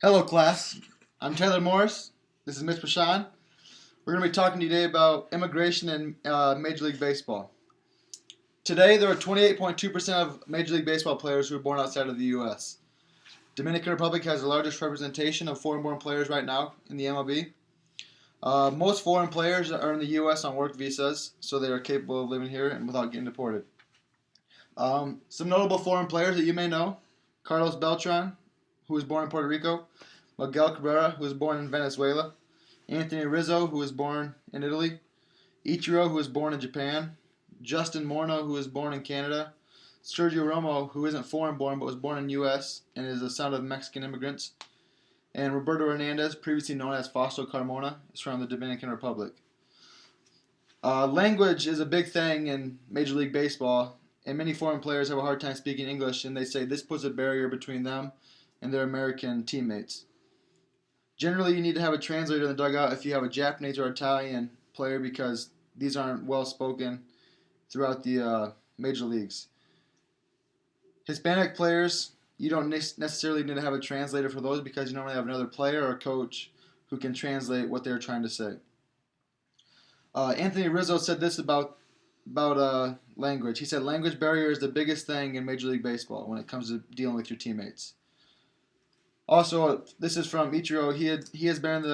Hello, class. I'm Taylor Morris. This is Mitch Bashan. We're going to be talking to you today about immigration in Major League Baseball. Today, there are 28.2% of Major League Baseball players who are born outside of the U.S. Dominican Republic has the largest representation of foreign-born players right now in the MLB. Most foreign players are in the U.S. on work visas, so they are capable of living here and without getting deported. Some notable foreign players that you may know: Carlos Beltran, who was born in Puerto Rico; Miguel Cabrera, who was born in Venezuela; Anthony Rizzo, who was born in Italy; Ichiro, who was born in Japan; Justin Morneau, who was born in Canada; Sergio Romo, who isn't foreign-born but was born in U.S. and is the son of Mexican immigrants; and Roberto Hernandez, previously known as Fausto Carmona, is from the Dominican Republic. Language is a big thing in Major League Baseball, and many foreign players have a hard time speaking English, and they say this puts a barrier between them and their American teammates. Generally, you need to have a translator in the dugout if you have a Japanese or Italian player, because these aren't well spoken throughout the major leagues. Hispanic players, you don't necessarily need to have a translator for those, because you normally have another player or a coach who can translate what they're trying to say. Anthony Rizzo said this about language. He said language barrier is the biggest thing in Major League Baseball when it comes to dealing with your teammates. Also, this is from Ichiro. He has been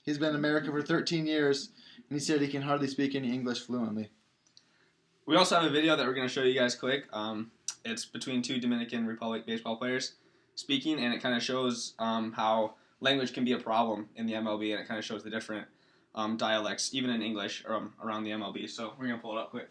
He's been in America for 13 years, and he said he can hardly speak any English fluently. We also have a video that we're going to show you guys quick. It's between two Dominican Republic baseball players speaking, and it kind of shows how language can be a problem in the MLB, and it kind of shows the different dialects, even in English, around the MLB. So we're going to pull it up quick.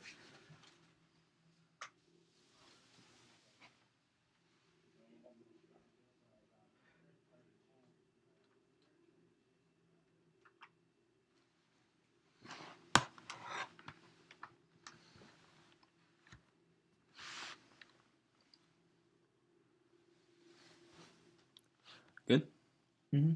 Good? Mm-hmm.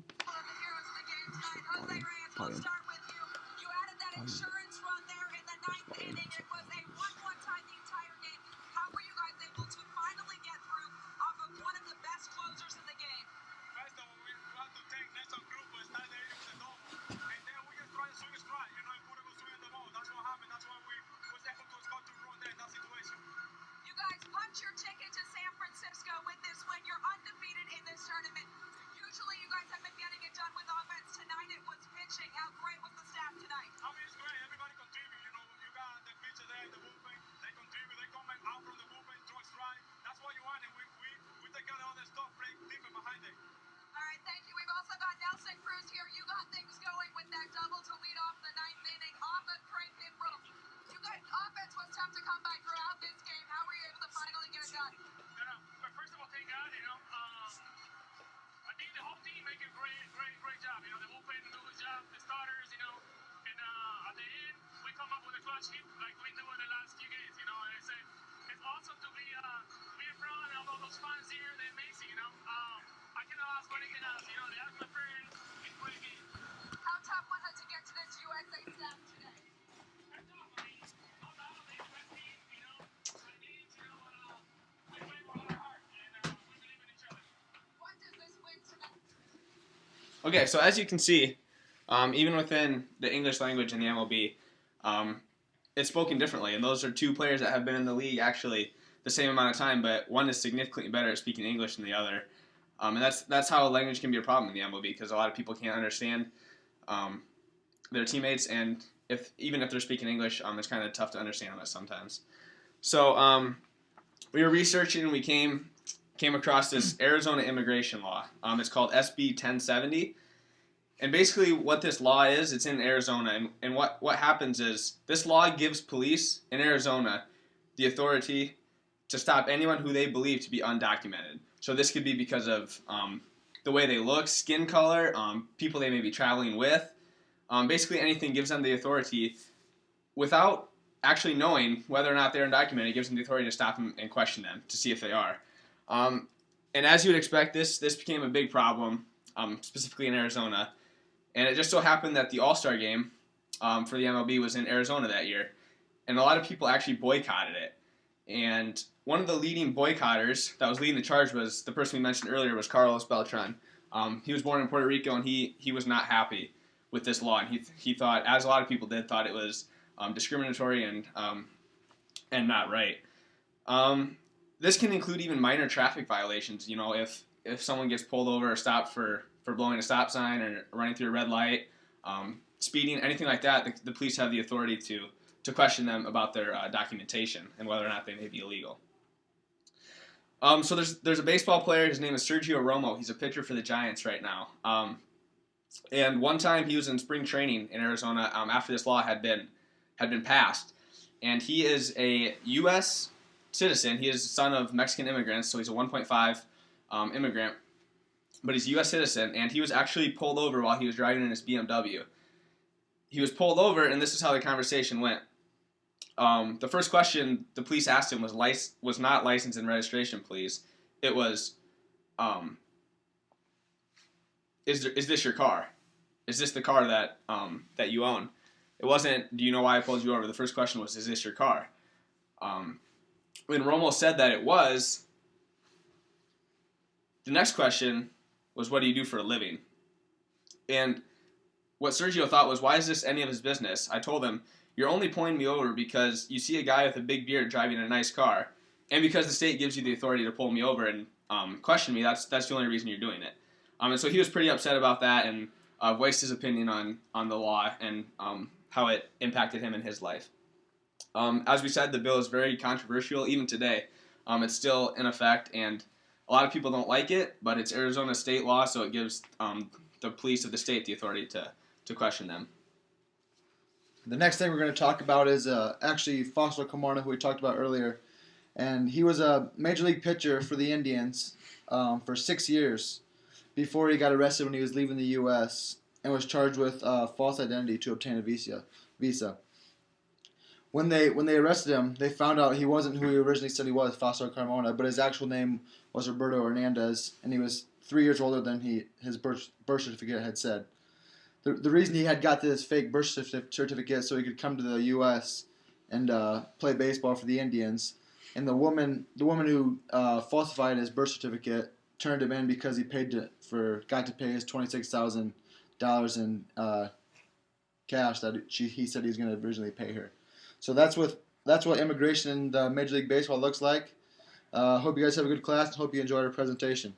Your ticket to San Francisco with this win. You're undefeated in this tournament. Usually you guys have been getting it done with offense. Tonight it was pitching. How great was the staff tonight? I mean, it's great. Everybody contribute. You got the pitcher there in the bullpen. They contribute. They come out from the bullpen, throw a strike. That's what you want, and we take care of all that stuff, play defense behind it. All right, thank you. We've also got Nelson Cruz here. You got things going with that double to lead off the ninth inning off of Craig Kimbrel. You guys, offense was tough to come by throughout this game. How were you able to finally get it done? But first of all, thank God, I think the whole team make a great job. The bullpen do a good job, the starters, and at the end, we come up with a clutch hit like we do in the last few games, and it's awesome to be in front of all those fans here. They're amazing, I cannot ask for anything else, the atmosphere is pretty good. How tough was it to get to this USA staff today? Okay, so as you can see, even within the English language in the MLB, it's spoken differently. And those are two players that have been in the league actually the same amount of time, but one is significantly better at speaking English than the other. And that's how language can be a problem in the MLB, because a lot of people can't understand their teammates, and even if they're speaking English, it's kind of tough to understand that sometimes. So we were researching, and we came across this Arizona immigration law. It's called SB 1070. And basically what this law is, it's in Arizona. And what happens is this law gives police in Arizona the authority to stop anyone who they believe to be undocumented. So this could be because of the way they look, skin color, people they may be traveling with. Basically anything gives them the authority without actually knowing whether or not they're undocumented. It gives them the authority to stop them and question them to see if they are. And as you would expect, this became a big problem, specifically in Arizona. And it just so happened that the All-Star game for the MLB was in Arizona that year. And a lot of people actually boycotted it. And one of the leading boycotters that was leading the charge was the person we mentioned earlier, was Carlos Beltran. He was born in Puerto Rico, and he was not happy with this law, and he thought, as a lot of people did, thought it was discriminatory and not right. This can include even minor traffic violations. You know, if someone gets pulled over or stopped for blowing a stop sign or running through a red light, speeding, anything like that, the police have the authority to question them about their documentation and whether or not they may be illegal. So there's a baseball player. His name is Sergio Romo. He's a pitcher for the Giants right now. And one time he was in spring training in Arizona after this law had been passed, and he is a U.S. citizen. He is the son of Mexican immigrants, so he's a 1.5 immigrant, but he's a U.S. citizen, and he was actually pulled over while he was driving in his BMW. He was pulled over, and this is how the conversation went. The first question the police asked him was not license and registration, please. It was, is this your car? Is this the car that you own? It wasn't, do you know why I pulled you over? The first question was, is this your car? When Romo said that it was, the next question was, what do you do for a living? And what Sergio thought was, why is this any of his business? I told him, you're only pulling me over because you see a guy with a big beard driving a nice car, and because the state gives you the authority to pull me over and question me. That's the only reason you're doing it. And so he was pretty upset about that and voiced his opinion on the law and how it impacted him in his life. As we said, the bill is very controversial even today. It's still in effect, and a lot of people don't like it, but it's Arizona state law, so it gives the police of the state the authority to question them. The next thing we're going to talk about is actually Fausto Camarena, who we talked about earlier. And he was a major league pitcher for the Indians for 6 years before he got arrested when he was leaving the U.S. and was charged with false identity to obtain a visa. When they arrested him, they found out he wasn't who he originally said he was, Fausto Carmona, but his actual name was Roberto Hernandez, and he was 3 years older than his birth certificate had said. The reason he had got this fake birth certificate so he could come to the U.S. and play baseball for the Indians, and the woman who falsified his birth certificate turned him in because he got to pay his $26,000 in cash that he said he was going to originally pay her. So that's what immigration in the Major League Baseball looks like. Hope you guys have a good class and hope you enjoyed our presentation.